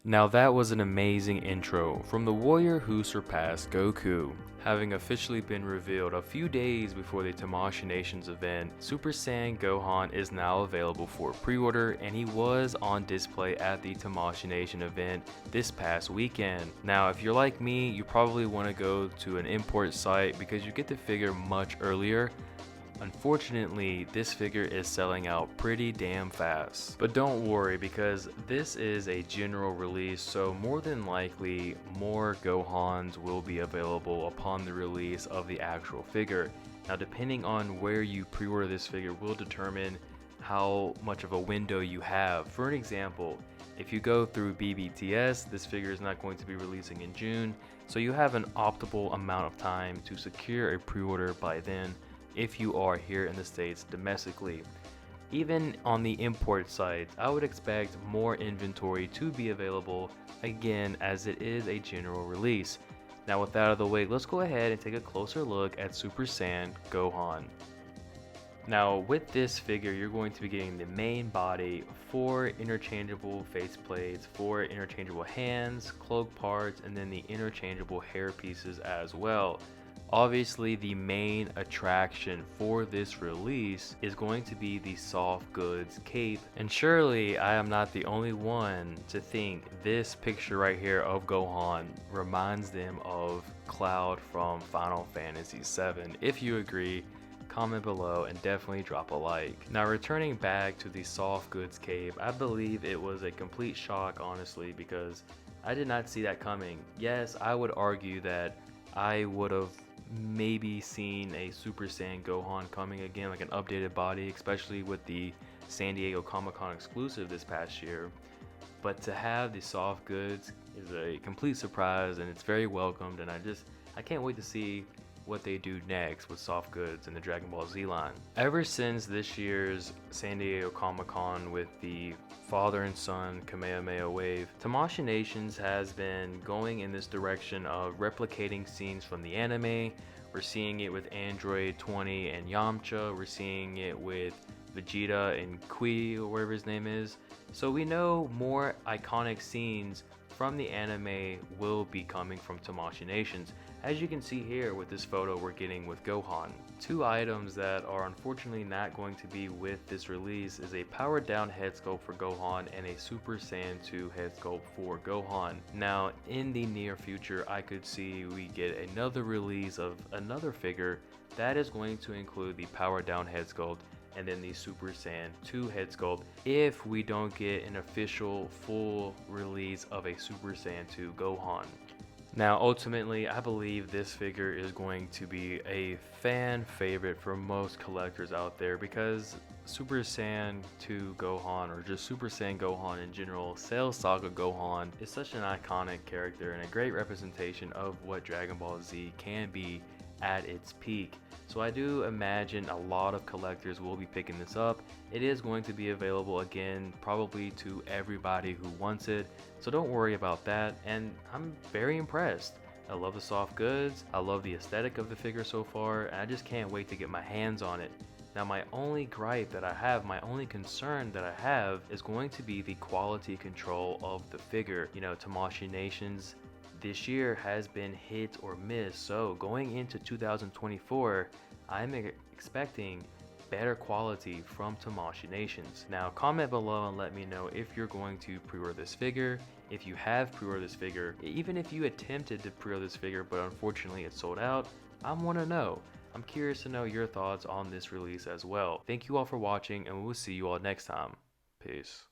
Now that was an amazing intro from the warrior who surpassed Goku. Having officially been revealed a few days before the Tamashii Nations event, Super Saiyan Gohan is now available for pre-order, and he was on display at the Tamashii Nation event this past weekend. Now if you're like me, you probably want to go to an import site because you get the figure much earlier. Unfortunately, this figure is selling out pretty damn fast. But don't worry, because this is a general release, so more than likely more Gohans will be available upon the release of the actual figure. Now depending on where you pre-order this figure will determine how much of a window you have. For an example, if you go through BBTS, this figure is not going to be releasing in June, so you have an optimal amount of time to secure a pre-order by then if you are here in the States domestically. Even on the import sites, I would expect more inventory to be available, again, as it is a general release. Now with that out of the way, let's go ahead and take a closer look at Super Saiyan Gohan. Now with this figure, you're going to be getting the main body, 4 interchangeable faceplates, 4 interchangeable hands, cloak parts, and then the interchangeable hair pieces as well. Obviously, the main attraction for this release is going to be the soft goods cape, and surely I am not the only one to think this picture right here of Gohan reminds them of Cloud from Final Fantasy VII. If you agree, comment below and definitely drop a like. Now returning back to the soft goods cape, I believe it was a complete shock, honestly, because I did not see that coming. Yes, I would argue that I would have maybe seen a Super Saiyan Gohan coming again, like an updated body, especially with the San Diego Comic-Con exclusive this past year. But to have the soft goods is a complete surprise, and it's very welcomed, and I can't wait to see what they do next with soft goods in the Dragon Ball Z line. Ever since this year's San Diego Comic-Con with the father and son Kamehameha wave, Tamashii Nations has been going in this direction of replicating scenes from the anime. We're seeing it with Android 20 and Yamcha, we're seeing it with Vegeta and Kui, or whatever his name is. So we know more iconic scenes from the anime will be coming from Tamashii Nations. As you can see here with this photo we're getting with Gohan. 2 items that are unfortunately not going to be with this release is a powered down head sculpt for Gohan and a Super Saiyan 2 head sculpt for Gohan. Now in the near future, I could see we get another release of another figure that is going to include the powered down head sculpt and then the Super Saiyan 2 head sculpt, if we don't get an official full release of a Super Saiyan 2 Gohan. Now ultimately, I believe this figure is going to be a fan favorite for most collectors out there, because Super Saiyan 2 Gohan, or just Super Saiyan Gohan in general, Cell Saga Gohan, is such an iconic character and a great representation of what Dragon Ball Z can be at its peak. So I do imagine a lot of collectors will be picking this up. It is going to be available again, probably to everybody who wants it, so don't worry about that. And I'm very impressed. I love the soft goods, I love the aesthetic of the figure so far, and I just can't wait to get my hands on it. Now my only gripe that I have, my only concern that I have, is going to be the quality control of the figure. You know, Tamashii Nations this year has been hit or miss, so going into 2024, I'm expecting better quality from Tamashii Nations. Now comment below and let me know if you're going to pre-order this figure, if you have pre-ordered this figure, even if you attempted to pre-order this figure but unfortunately it sold out. I want to know. I'm curious to know your thoughts on this release as well. Thank you all for watching, and we will see you all next time. Peace.